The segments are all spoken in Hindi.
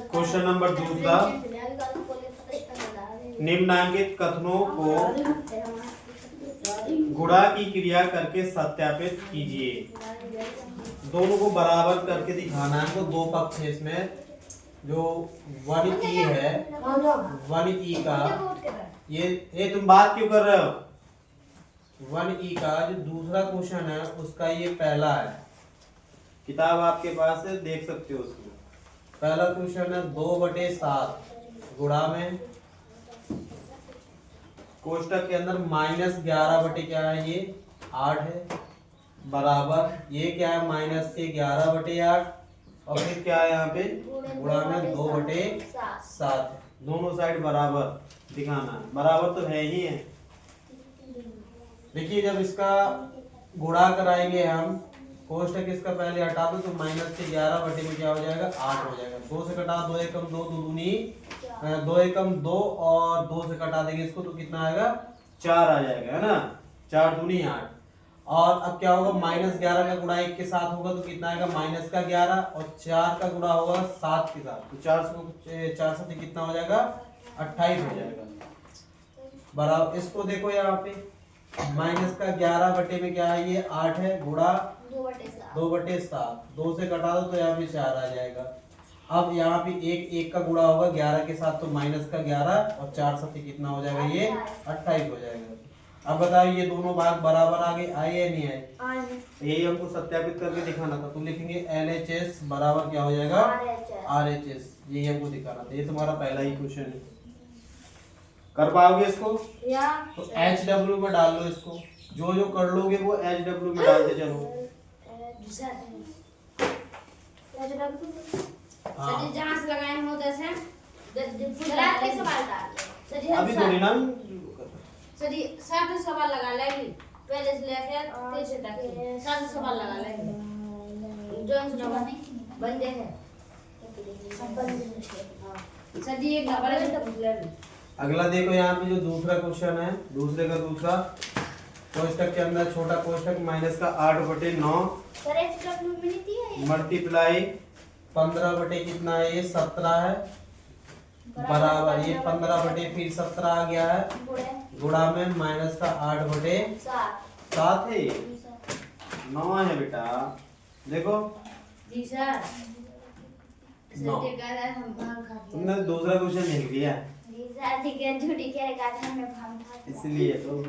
क्वेश्चन नंबर दूसरा, निम्नांकित कथनों को गुणा की क्रिया करके सत्यापित कीजिए। दोनों को बराबर करके दिखाना है। तो दो पक्ष है इसमें, जो 1e है, 1e का ये तुम बात क्यों कर रहे हो? 1e का जो दूसरा क्वेश्चन है उसका ये पहला है। किताब आपके पास है, देख सकते हो उसमें। पहला क्वेश्चन है 2/7 गुणा में कोष्टक के अंदर -11 क्या है, ये 8 है, बराबर ये क्या है -11/8 और फिर क्या है यहाँ पे गुणा में 2/7। दोनों साइड बराबर दिखाना है। बराबर तो है ही है। देखिए जब इसका गुणा कराएंगे हम, कोष्टक इसका पहले हटा दो तो -11 में क्या हो जाएगा 8 हो जाएगा। 2 से कटा 2 एकम 2 दूनी 2 एकम 2 और 2 से कटा देंगे इसको तो कितना आएगा 4 आ जाएगा, है ना। 4 दूनी 8। और अब क्या होगा -11 का गुणा 1 के साथ होगा तो कितना आएगा -11 और 4 का गुणा होगा 7 के साथ तो 4 से कितना हो जाएगा 28 हो जाएगा। बराबर इसको देखो यहाँ पे -11 में क्या है, ये 8 है, गुणा 2/7। 2 से कटा दो तो यहाँ पे 4 आ जाएगा। अब यहाँ पे एक का गुणा होगा 11 के साथ तो -11 और 4 से कितना हो जाएगा, ये 28 हो जाएगा। अब बताओ ये दोनों भाग बराबर आगे आए या नहीं आए? यही हमको सत्यापित करके दिखाना था। तो लिखेंगे LHS बराबर क्या हो जाएगा RHS। यही हमको दिखाना था। ये तुम्हारा पहला ही क्वेश्चन है। कर पाओगे इसको? तो HW में डाल लो इसको। जो कर लोगे वो HW में डालते चलो। हाँ। जहाँ से लगाए हो जैसे अभी थोड़ी ना सर 7 सवाल लगा लेगी पहले से लेकर 3 तक 7 सवाल लगा लेगी। जो आंसर बंदे हैं सब बंदे सर जी एक नंबर। अगला देखो यहाँ पे जो दूसरा क्वेश्चन है, दूसरे का दूसरा कोष्टक के अंदर छोटा कोष्टक -8/9 मल्टीप्लाई 15 कितना है, ये 17 है, बराबर ये 15 फिर 17 आ गया है, गुणा में -8/7 है, 9 है बेटा। देखो जी सर 9। तुमने दूसरा क्वेश्चन लिख दिया इसलिए। तो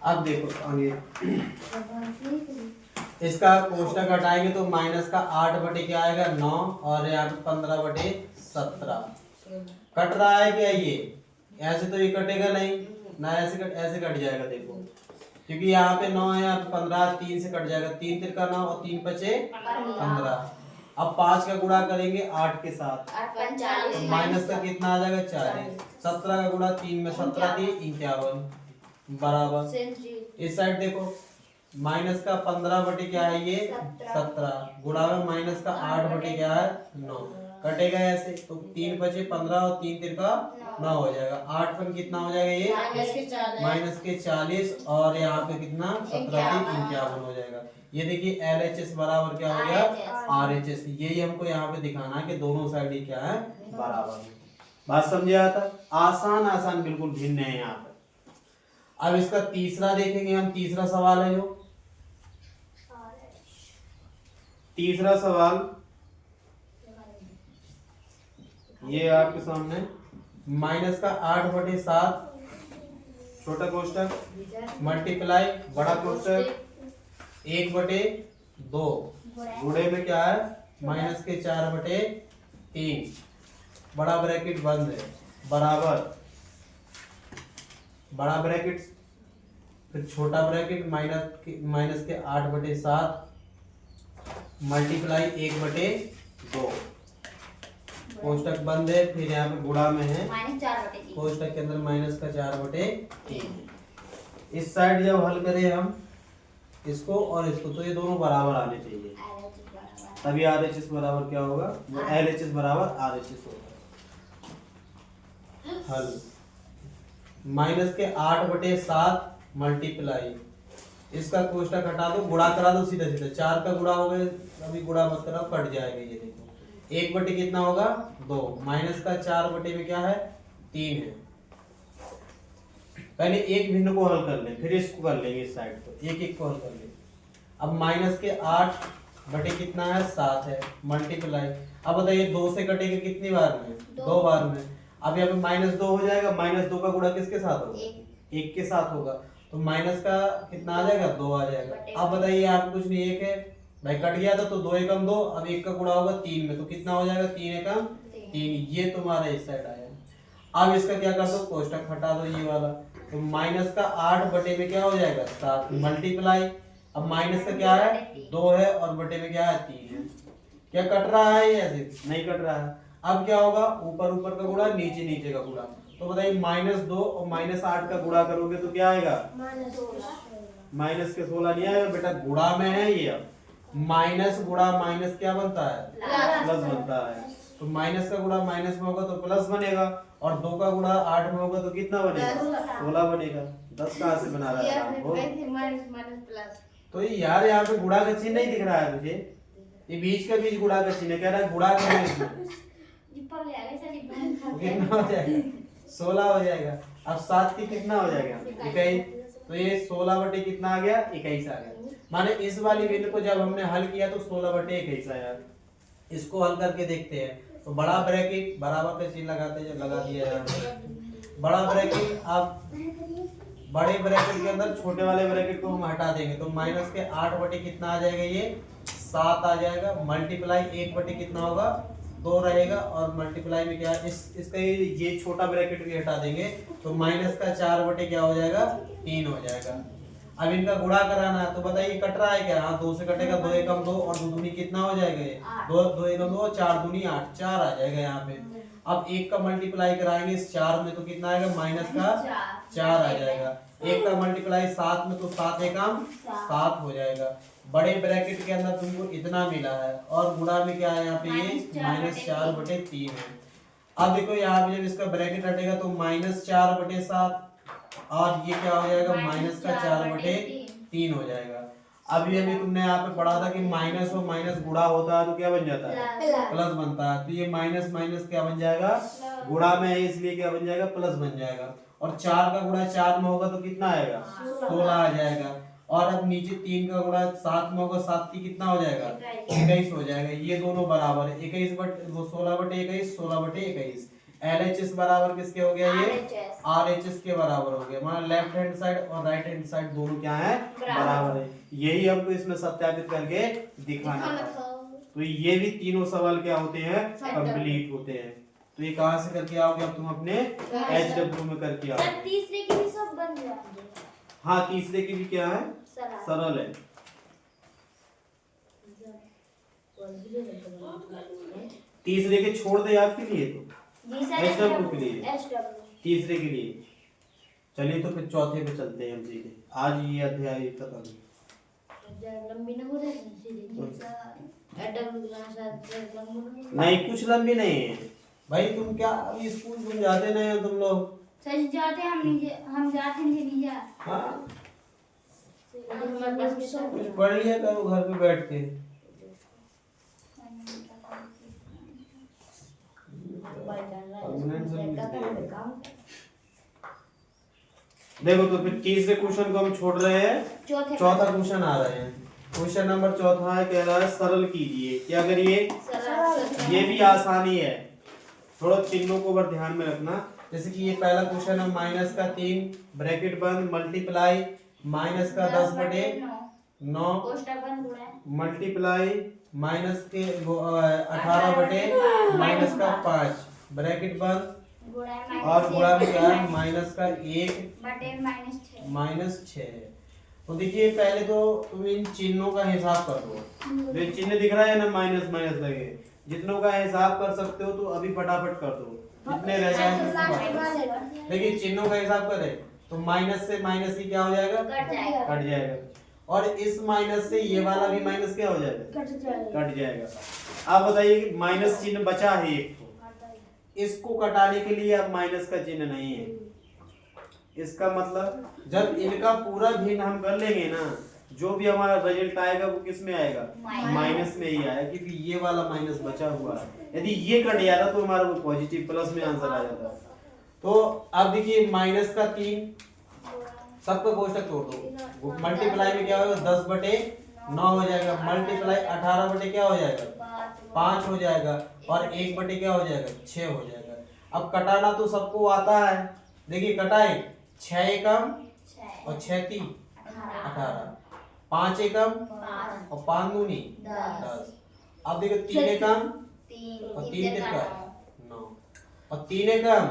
अब देखो आगे इसका कोष्टक हटाएंगे तो -8 क्या आएगा 9 और यहाँ पे 15/17 कट रहा है क्या? ये ऐसे तो ये कटेगा नहीं ना, ऐसे कट जाएगा। देखो क्योंकि यहाँ पे 9 है, यहाँ पे 15, 3 से कट जाएगा, 3 तिरका 9 और 3 पचे 15। अब 5 का गुणा करेंगे 8 के साथ तो माइनस का कितना आ जाएगा 40। 17 का गुणा 3 में 17 × 51 बराबर। इस साइड देखो माइनस का 15 क्या है, ये 17 गुणा में माइनस का 8 क्या है 9 कटेगा ऐसे तो 3 बचे 15 और 3 तिरका 9 हो जाएगा। 8 पर कितना हो जाएगा, ये -40 और यहाँ पे कितना 17 51 हो जाएगा। ये देखिए LHS बराबर क्या हो गया RHS। यही हमको यहाँ पे दिखाना है कि दोनों साइड क्या है बराबर है। बात समझे आता? आसान बिल्कुल भिन्न है यहाँ पर। अब इसका तीसरा देखेंगे हम। तीसरा सवाल है जो तीसरा सवाल ये आपके सामने -8/7 छोटा कोष्टक मल्टीप्लाई बड़ा कोष्टक 1/2 गुणे में क्या है -4/3 बड़ा ब्रैकेट बंद है बराबर बड़ा ब्रैकेट फिर छोटा ब्रैकेट -8/7 मल्टीप्लाई 1/2 कोष्टक बंद है। फिर यहाँ पे गुणा में है कोष्टक के अंदर -4/3। इस साइड जब हल करें हम इसको और इसको तो ये दोनों बराबर आने चाहिए। तभी RHS बराबर क्या होगा, वो LHS बराबर RHS होगा। हल -8/7 मल्टीप्लाई, इसका कोष्टक हटा दो, गुणा करा दो सीधा सीधा, 4 का गुणा हो गया, अभी गुणा मत करो, कट जाएगा ये देखो। 1/, कितना होगा 2, माइनस का 4/, में क्या है 3 है। पहले एक भिन्न को हल कर लें, फिर इसको कर लेंगे इस साइड को, एक एक को हल कर लेंगे। अब -8/, कितना है 7 है, मल्टीप्लाई, अब बताइए 2 से कटेगा कितनी बार में, 2 बार में। अब यहाँ पे -2 हो जाएगा, -2 का गुणा किसके साथ होगा, 1 के साथ होगा, तो माइनस का कितना आ जाएगा 2 आ जाएगा। अब बताइए यहाँ पे कुछ नहीं, 1 है भाई, कट गया था तो 2 एकम 2, अब 1 का गुणा होगा 3 में, तो कितना हो जाएगा 3 एकम 3, ये तुम्हारा इस साइड आया। अब इसका क्या कर दो, कोष्टक हटा दो ये वाला, तो -8/, में क्या हो जाएगा 7 मल्टीप्लाई, अब माइनस का क्या है 2 है और बटे में क्या है 3 है। क्या कट रहा है, ऐसे नहीं कट रहा है। अब क्या होगा, ऊपर ऊपर का गुणा, नीचे नीचे का गुणा, तो बताइए -2 और -8 का गुणा करोगे तो क्या आएगा, -16 नहीं आएगा बेटा, गुणा में है ये। अब माइनस गुणा माइनस क्या बनता है, प्लस बनता है, तो माइनस का गुणा माइनस में होगा तो प्लस बनेगा, और 2 का गुणा 8 में होगा तो कितना बनेगा 16 बनेगा। 10 कहाँ से बना रहा है आपको, तो यार यहाँ पे गुणा का चिन्ह नहीं दिख रहा है तुझे, ये बीच का बीच गुणा का चिन्ह, कह रहा है गुणा करो इसमें, तो कितना हो जाएगा 16 हो जाएगा। अब 7 की कितना हो जाएगा 21, तो ये 16/, कितना आ गया 21 आ गया। माने इस वाली भिन्न को जब हमने हल किया तो 16/21 आया। इसको हल करके देखते हैं, तो बड़ा ब्रैकेट बराबर का चिन्ह लगा दिया जाए, बड़ा ब्रैकेट, अब बड़े ब्रैकेट के अंदर छोटे वाले ब्रैकेट को हम हटा देंगे, तो -8/, कितना आ जाएगा ये 7 आ जाएगा, मल्टीप्लाई 1/, कितना होगा 2 रहेगा, और मल्टीप्लाई में क्या इसका ये छोटा ब्रैकेट भी हटा देंगे, तो माइनस का 4/, क्या हो जाएगा 3 हो जाएगा। अब इनका गुणा कराना है, तो बताइए कट रहा है क्या, हाँ 2 से कटेगा, 2 एकम 2 और 2 दूनी कितना हो जाएगा ये 2 एकम 2 और 4 दूनी 8, 4 आ जाएगा यहाँ पे। अब 1 का मल्टीप्लाई कराएंगे इस 4 में, तो कितना आएगा माइनस का 4 आ जाएगा। 1 का मल्टीप्लाई 7 में, तो 7 एकम 7 हो जाएगा। बड़े ब्रैकेट के अंदर तुमको इतना मिला है, और गुणा में क्या है यहाँ पे ये -4/3 है। अब देखो यहाँ पे जब इसका ब्रैकेट हटेगा तो -4/7, और ये क्या हो जाएगा माइनस का 4/3 हो जाएगा। अभी अभी तुमने यहाँ पे पढ़ा था कि माइनस और माइनस गुणा होता है तो क्या बन जाता है, प्लस बनता है, तो ये माइनस माइनस क्या बन जाएगा, गुणा में है इसलिए क्या बन जाएगा, प्लस बन जाएगा। और 4 का गुणा 4 में होगा तो कितना आएगा 16 आ जाएगा, और अब नीचे 3 का गुणा 7 में होगा, 7 की कितना हो जाएगा 21 हो जाएगा। ये दोनों बराबर है, 16/21 16/21। LHS बराबर किसके हो गया, ये RHS के बराबर हो गया, मतलब लेफ्ट हैंड साइड और राइट हैंड साइड दोनों क्या है बराबर है। यही हमको इसमें सत्यापित करके दिखाना था। तो ये भी तीनों सवाल क्या होते हैं, कंप्लीट होते हैं। तो ये कहाँ से करके आओगे, अब तुम अपने HW में करके आओगे। तीसरे की भी सब बन जाएंगे, हाँ तीसरे की भी क्या है, सरल है। तीसरे के छोड़ दे आपके लिए, तो HW के लिए, तीसरे के लिए। चलिए तो फिर चौथे पे चलते हैं हम सीधे, आज ये अध्याय खत्म। नहीं कुछ लंबी नहीं है भाई, तुम क्या अभी स्कूल तुम जाते नहीं हो तुम लोग, सच जाते हम जाते नहीं जा। हाँ कुछ पढ़ लिया करो घर पे बैठ के। देखो तो फिर तीसरे क्वेश्चन को हम छोड़ रहे हैं, चौथा क्वेश्चन आ रहे हैं। क्वेश्चन नंबर चौथा है, कह रहा है सरल कीजिए। क्या करिए, ये भी आसानी है, थोड़ा चिन्हों को ऊपर ध्यान में रखना। जैसे कि ये पहला क्वेश्चन है, -3 ब्रैकेट बंद मल्टीप्लाई माइनस का 10/9 मल्टीप्लाई माइनस के 18/- का 5 ब्रैकेट बंद, और गुणा में क्या है माइनस का 1/-6। तो देखिए पहले तो तुम इन चिन्हों का हिसाब कर दो, ये चिन्ह दिख रहा है ना माइनस माइनस लगे, जितनों का हिसाब कर सकते हो तो अभी फटाफट कर दो, जितने रह जाएंगे। देखिए चिन्हों का हिसाब करें तो माइनस से माइनस ही क्या हो जाएगा, कट जाएगा। और इस माइनस से ये वाला भी माइनस क्या हो जाएगा, कट जाएगा। अब बताइए कि माइनस चिन्ह बचा है एक, तो इसको कटाने के लिए अब माइनस का चिन्ह नहीं है। इसका मतलब जब इनका पूरा भिन्न हम कर लेंगे ना, जो भी हमारा रिजल्ट आएगा वो किस में आएगा, माइनस में ही आएगा, क्योंकि ये वाला माइनस बचा हुआ है। यदि ये कट जाता तो हमारा वो पॉजिटिव प्लस में आंसर आ जाता। तो अब देखिए माइनस का 3 सबको कोष्टक तोड़ दो, मल्टीप्लाई में क्या होगा 10/9 हो जाएगा, मल्टीप्लाई 18 क्या हो जाएगा 5 हो जाएगा, और 1 क्या हो जाएगा 6 हो जाएगा। अब कटाना तो सबको आता है, देखिए कटाए 6 एकम और 6 3 18, 5 एकम और 5 दूनी 10। अब देखो 3 एकम और 3 तिरका 9 और 3 एकम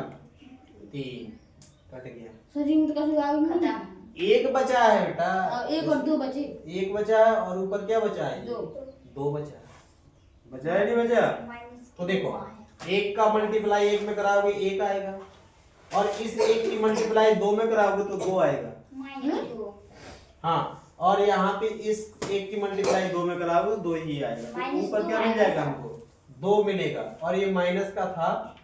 3 कट गया। एक बचा है बेटा, एक और 2 बचे, एक बचा है और ऊपर क्या बचा है 2 बचा है, बचा है नहीं बचा। तो देखो एक का मल्टीप्लाई 1 में कराओगे 1 आएगा, और इस 1 की मल्टीप्लाई 2 में कराओगे तो 2 आएगा। हाँ, और यहाँ पे इस 1 की मल्टीप्लाई 2 में कराओगे 2 ही आएगा, तो ऊपर क्या मिल जाएगा हमको 2 मिलेगा, और ये माइनस का था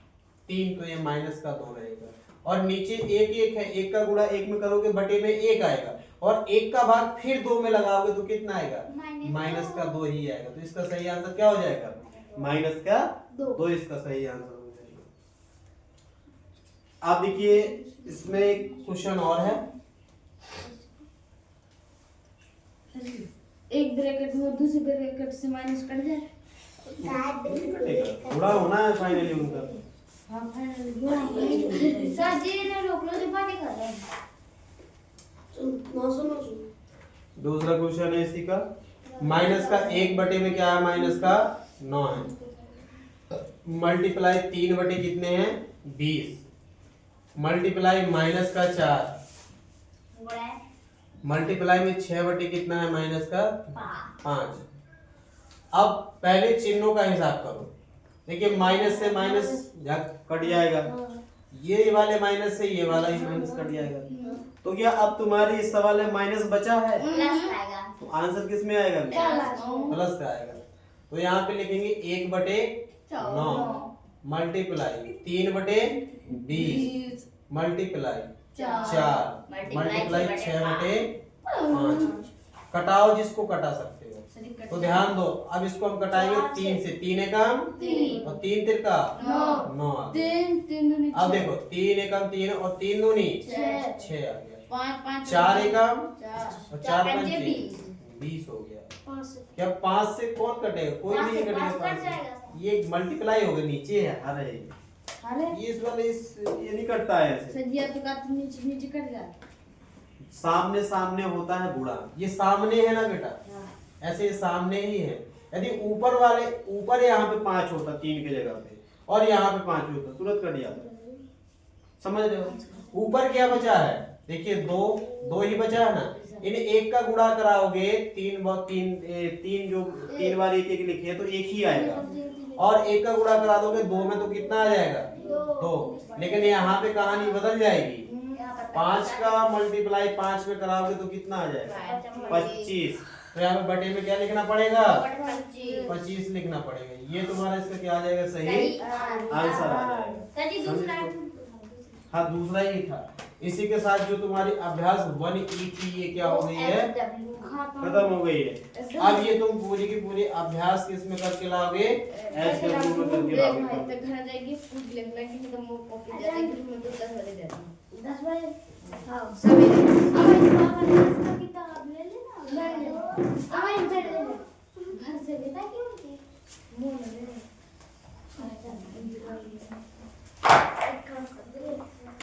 3 तो ये माइनस का 2 रहेगा, और नीचे 1 1 है, 1 का गुणा 1 में करोगे बटे में 1 आएगा, और 1 का भाग फिर 2 में लगाओगे तो कितना आएगा माइनस का 2 ही आएगा। तो इसका सही आंसर क्या हो जाएगा माइनस का 2 इसका सही आंसर हो जाएगा। अब देखिए इसमें एक क्वेश्चन और है, एक ब्रैकेट में दूसरे ब्रैकेट से माइनस कट जाए, कटेगा, थोड़ा होना है फाइनली उनका। हाँ फाइनली सर जी ने रोक लो, जो बातें कर रहे हैं। दूसरा क्वेश्चन है इसी का, माइनस का 1 बटे में क्या है माइनस का 9 है, मल्टीप्लाई 3 बटे कितने हैं 20, मल्टीप्लाई माइनस का 4, मल्टीप्लाई में 6 बटे कितना है माइनस का 5। अब पहले चिन्हों का हिसाब करो, देखिए माइनस से माइनस कट जाएगा, ये वाले माइनस से ये वाला ही माइनस कट जाएगा, तो क्या अब तुम्हारी इस सवाल में माइनस बचा है, तो आंसर किस में आएगा प्लस का आएगा। तो यहाँ पे लिखेंगे 1/9 मल्टीप्लाई 3/20 मल्टीप्लाई 4 मल्टीप्लाई 6/5, कटाओ जिसको कटा सकते हो। तो ध्यान दो, अब इसको हम कटाएंगे 3 से, 3 एकम और 3 तिरका 9 आ गया। अब देखो 3 एकम 3 और 3 दूनी 6 आ गया, 4 एकम और 4 पंचे 20 हो गया। क्या 5 से कौन कटेगा, कोई नहीं कटेगा, ये मल्टीप्लाई होगा, नीचे है अरे ये इस वाले ये नहीं कटता है ऐसे, नीचे कट जाए, सामने सामने होता है गुणा, ये सामने है ना बेटा, ऐसे ये सामने ही है। यदि ऊपर वाले ऊपर यहाँ पे 5 होता 3 की जगह पे, और यहाँ पे 5 होता तुरंत कट जाता, समझ रहे हो। ऊपर क्या बचा है, देखिए 2 ही बचा है ना, इन 1 का गुणा कराओगे 3 जो 3 बार 1 1 लिखे तो 1 ही आएगा, और 1 का गुणा करा दोगे 2 में तो कितना आ जाएगा 2, लेकिन यहाँ पे कहानी बदल जाएगी, 5 का मल्टीप्लाई 5 में कराओगे तो कितना आ जाएगा 25, तो यहाँ पे बटे में क्या लिखना पड़ेगा 25 लिखना पड़ेगा, ये तुम्हारा इसका क्या आ जाएगा सही आंसर आ जाएगा। हाँ दूसरा ही था। इसी के साथ जो तुम्हारी अभ्यास 1 ई थी ये क्या हो गई है खत्म हो गई है। अब ये तुम पूरी की पूरी अभ्यास किस में करके लाओगे एच डब्ल्यू में करके लाओगे। घर जाएगी पूछ लेना कि मतलब वो कॉपी दे देंगे, मैं तो 10 बजे देता हूं, 10 बजे हाँ सवेरे।